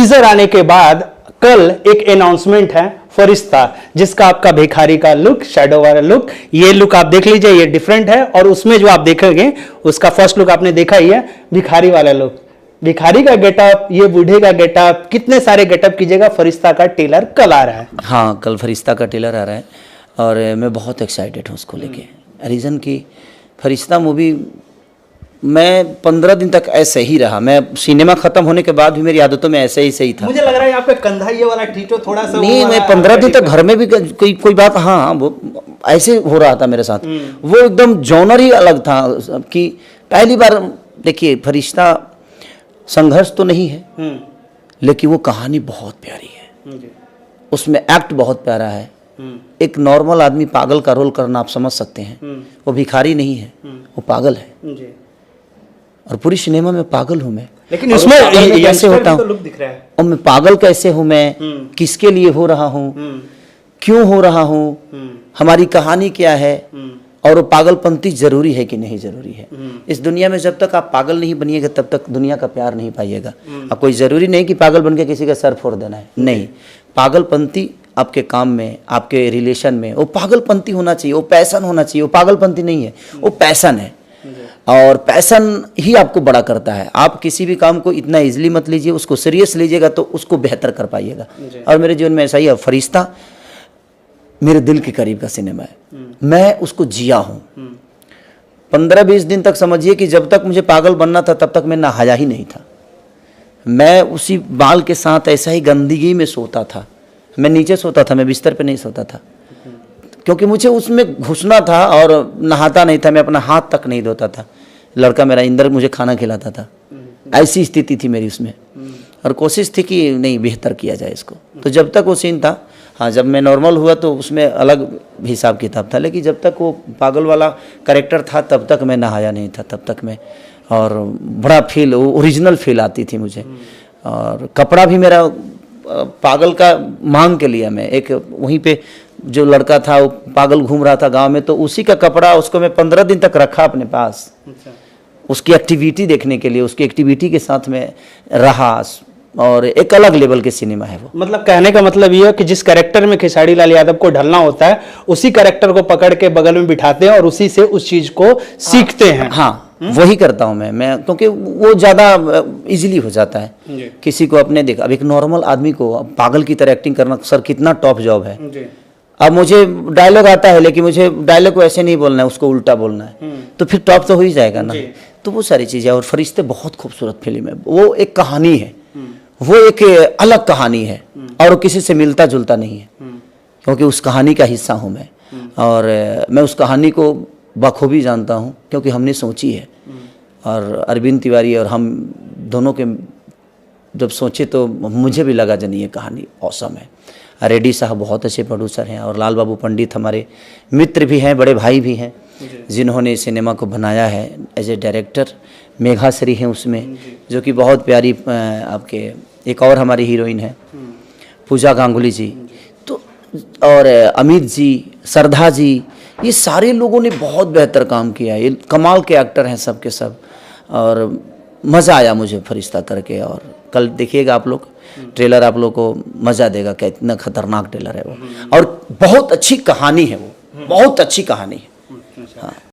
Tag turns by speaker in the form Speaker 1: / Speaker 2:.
Speaker 1: Teaser आने के बाद कल एक अनाउंसमेंट है फरिश्ता, जिसका आपका भिखारी का लुक, शैडो वाला लुक, ये लुक आप देख लीजिए, ये डिफरेंट है। और उसमें जो आप देखेंगे उसका फर्स्ट लुक आपने देखा ही है, भिखारी वाला लुक, भिखारी का गेटअप, ये बूढ़े का गेटअप, कितने सारे गेटअप कीजिएगा। फरिश्ता का टेलर कल आ रहा है।
Speaker 2: हाँ, कल फरिश्ता का टेलर आ रहा है और मैं बहुत एक्साइटेड हूँ उसको लेके। रीज़न कि फरिश्ता मूवी मैं 15 दिन तक ऐसे ही रहा। मैं सिनेमा खत्म होने के बाद भी मेरी आदतों में ऐसे ही सही था।
Speaker 1: मुझे लग रहा है यहाँ पे कंधा ये वाला ठीठो थोड़ा सा
Speaker 2: नहीं, मैं 15 दिन तक घर में भी कोई बात, हाँ वो ऐसे हो रहा था मेरे साथ। वो एकदम जॉनर ही अलग था कि पहली बार देखिए, फरिश्ता संघर्ष तो नहीं है लेकिन वो कहानी बहुत प्यारी है, उसमें एक्ट बहुत प्यारा है। एक नॉर्मल आदमी पागल का रोल करना आप समझ सकते हैं। वो भिखारी नहीं है, वो पागल है और पूरी सिनेमा में पागल हूँ मैं।
Speaker 1: लेकिन उसमें
Speaker 2: कैसे होता हूँ,
Speaker 1: लुक दिख रहा है।
Speaker 2: और मैं पागल कैसे हूँ, मैं किसके लिए हो रहा हूँ, क्यों हो रहा हूँ, हमारी कहानी क्या है, और वो पागलपंती जरूरी है कि नहीं जरूरी है। इस दुनिया में जब तक आप पागल नहीं बनिएगा तब तक दुनिया का प्यार नहीं पाइएगा। अब कोई जरूरी नहीं कि पागल बन के किसी का सर फोड़ देना है, नहीं। पागलपंती आपके काम में, आपके रिलेशन में, वो पागलपंती होना चाहिए, वो पैशन होना चाहिए। वो पागलपंती नहीं है, वो पैशन है, और पैशन ही आपको बड़ा करता है। आप किसी भी काम को इतना इजीली मत लीजिए, उसको सीरियस लीजिएगा तो उसको बेहतर कर पाइएगा। और मेरे जीवन में ऐसा ही है। फरिश्ता मेरे दिल के करीब का सिनेमा है, मैं उसको जिया हूँ। 15-20 दिन तक समझिए कि जब तक मुझे पागल बनना था तब तक मैं नहाया ही नहीं था। मैं उसी बाल के साथ ऐसा ही गंदगी में सोता था। मैं नीचे सोता था, मैं बिस्तर पे नहीं सोता था, क्योंकि मुझे उसमें घुसना था। और नहाता नहीं था, मैं अपना हाथ तक नहीं धोता था। लड़का मेरा इंदर मुझे खाना खिलाता था, ऐसी स्थिति थी मेरी उसमें। और कोशिश थी कि नहीं, बेहतर किया जाए इसको। तो जब तक वो सीन था, हाँ, जब मैं नॉर्मल हुआ तो उसमें अलग हिसाब किताब था, लेकिन जब तक वो पागल वाला कैरेक्टर था तब तक मैं नहाया नहीं था, तब तक मैं। और बड़ा फील, ओरिजिनल फील आती थी मुझे। और कपड़ा भी मेरा पागल का मांग के लिया मैं। एक वहीं पे जो लड़का था वो पागल घूम रहा था गांव में, तो उसी का कपड़ा उसको मैं 15 दिन तक रखा अपने पास। उसकी एक्टिविटी देखने के लिए, उसकी एक्टिविटी के साथ में रहा। और एक अलग लेवल के सिनेमा है वो।
Speaker 1: मतलब कहने का मतलब ये है कि जिस कैरेक्टर में खेसारी लाल यादव को ढलना होता है, उसी कैरेक्टर को पकड़ के बगल में बिठाते हैं और उसी से उस चीज को सीखते हैं।
Speaker 2: हाँ, वही करता हूँ मैं, क्योंकि वो ज्यादा इजीली हो जाता है। किसी को अपने देख, अब एक नॉर्मल आदमी को पागल की तरह एक्टिंग करना, सर कितना टॉप जॉब है। अब मुझे डायलॉग आता है लेकिन मुझे डायलॉग को ऐसे नहीं बोलना है, उसको उल्टा बोलना है, तो फिर टॉप तो हो ही जाएगा ना। तो वो सारी चीजें। और फरिश्ते बहुत खूबसूरत फिल्म है। वो एक कहानी है, वो एक अलग कहानी है और वो किसी से मिलता जुलता नहीं है, क्योंकि उस कहानी का हिस्सा हूँ मैं। और मैं उस कहानी को बखूबी जानता हूँ क्योंकि हमने सोची है। और अरविंद तिवारी और हम दोनों के जब सोचे तो मुझे भी लगा जनी ये कहानी औसम है। रेड्डी साहब बहुत अच्छे प्रोड्यूसर हैं, और लाल बाबू पंडित हमारे मित्र भी हैं, बड़े भाई भी हैं, जिन्होंने सिनेमा को बनाया है as a director. Megha Shree हैं उसमें, जो कि बहुत प्यारी आपके एक और हमारी हीरोइन है पूजा गांगुली जी, तो और अमित जी, श्रद्धा जी, ये सारे लोगों ने बहुत बेहतर काम किया है। ये कमाल के एक्टर हैं सब के सब। और मज़ा आया मुझे फरिश्ता करके। और कल देखिएगा आप लोग, ट्रेलर आप लोग को मज़ा देगा, क्या इतना खतरनाक ट्रेलर है वो। और बहुत अच्छी कहानी है वो, बहुत अच्छी कहानी है। हाँ।